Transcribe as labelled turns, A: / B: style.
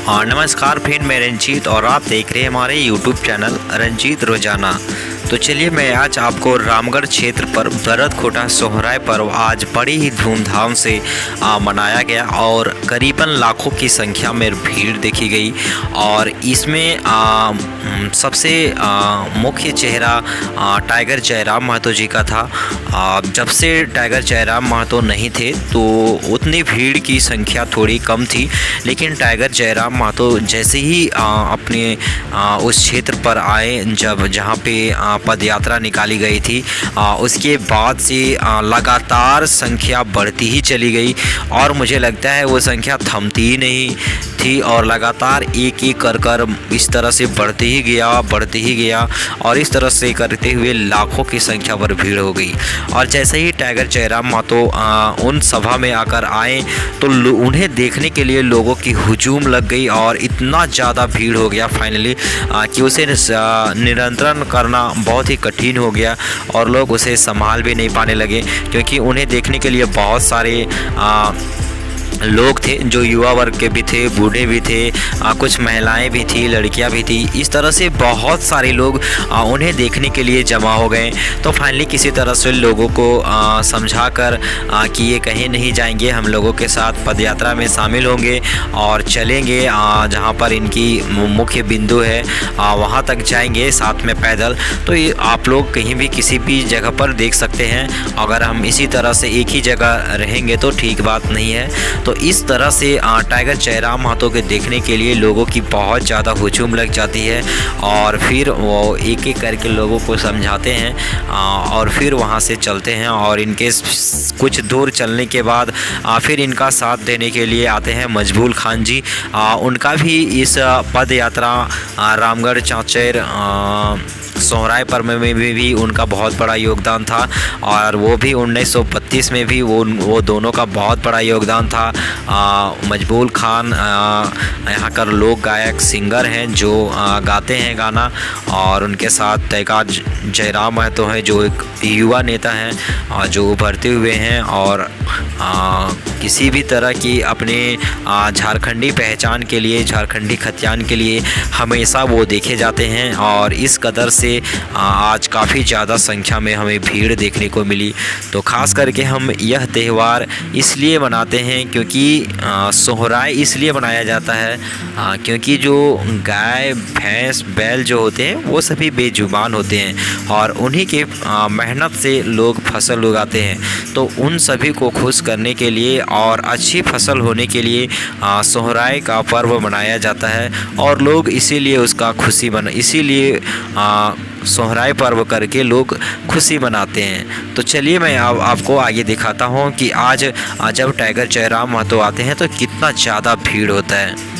A: नमस्कार फ्रेंड, मैं रंजीत और आप देख रहे हैं हमारे यूट्यूब चैनल रंजीत रोजाना। तो चलिए मैं आज आपको रामगढ़ क्षेत्र पर भरत खोटा सोहराय पर्व आज बड़ी ही धूमधाम से मनाया गया और करीबन लाखों की संख्या में भीड़ देखी गई। और इसमें सबसे मुख्य चेहरा टाइगर जयराम महतो जी का था। जब से टाइगर जयराम महतो नहीं थे तो उतनी भीड़ की संख्या थोड़ी कम थी, लेकिन टाइगर जयराम महतो जैसे ही अपने उस क्षेत्र पर आए, जहाँ पे पद यात्रा निकाली गई थी, उसके बाद से लगातार संख्या बढ़ती ही चली गई और मुझे लगता है वो संख्या थमती ही नहीं थी और लगातार एक एक कर इस तरह से बढ़ते ही गया और इस तरह से करते हुए लाखों की संख्या पर भीड़ हो गई। और जैसे ही टाइगर जयराम महतो उन सभा में आकर आए तो उन्हें देखने के लिए लोगों की हुजूम लग गई और इतना ज़्यादा भीड़ हो गया फाइनली कि उसे नियंत्रण करना बहुत ही कठिन हो गया और लोग उसे संभाल भी नहीं पाने लगे, क्योंकि उन्हें देखने के लिए बहुत सारे लोग थे, जो युवा वर्ग के भी थे, बूढ़े भी थे, कुछ महिलाएं भी थी, लड़कियां भी थी। इस तरह से बहुत सारे लोग उन्हें देखने के लिए जमा हो गए। तो फाइनली किसी तरह से लोगों को समझाकर कि ये कहीं नहीं जाएंगे, हम लोगों के साथ पदयात्रा में शामिल होंगे और चलेंगे जहां पर इनकी मुख्य बिंदु है, वहां तक जाएंगे साथ में पैदल। तो ये आप लोग कहीं भी किसी भी जगह पर देख सकते हैं। अगर हम इसी तरह से एक ही जगह रहेंगे तो ठीक बात नहीं है। तो इस तरह से टाइगर जयराम महतो के देखने के लिए लोगों की बहुत ज़्यादा हुजूम लग जाती है और फिर वो एक एक करके लोगों को समझाते हैं और फिर वहाँ से चलते हैं। और इनके कुछ दूर चलने के बाद फिर इनका साथ देने के लिए आते हैं मजबूल खान जी। उनका भी इस पद यात्रा रामगढ़ चाँचर सोहराय पर्व में भी उनका बहुत बड़ा योगदान था और वो भी 1932 में भी वो दोनों का बहुत बड़ा योगदान था। मजबूल खान यहाँ का लोक गायक सिंगर हैं जो गाते हैं गाना, और उनके साथ टाइगर जयराम महतो हैं जो एक युवा नेता हैं जो उभरते हुए हैं और किसी भी तरह की अपने झारखंडी पहचान के लिए, झारखंडी खतियान के लिए हमेशा वो देखे जाते हैं। और इस कदर से आज काफ़ी ज़्यादा संख्या में हमें भीड़ देखने को मिली। तो ख़ास करके हम यह त्यौहार इसलिए मनाते हैं क्योंकि सोहराय इसलिए मनाया जाता है क्योंकि जो गाय भैंस बैल जो होते हैं वो सभी बेजुबान होते हैं और उन्हीं के मेहनत से लोग फसल उगाते हैं। तो उन सभी को खुश करने के लिए और अच्छी फसल होने के लिए सोहराय का पर्व मनाया जाता है और लोग इसीलिए उसका इसीलिए सोहराय पर्व करके लोग खुशी मनाते हैं। तो चलिए मैं आपको आगे दिखाता हूँ कि आज जब टाइगर जयराम महतो आते हैं तो कितना ज़्यादा भीड़ होता है।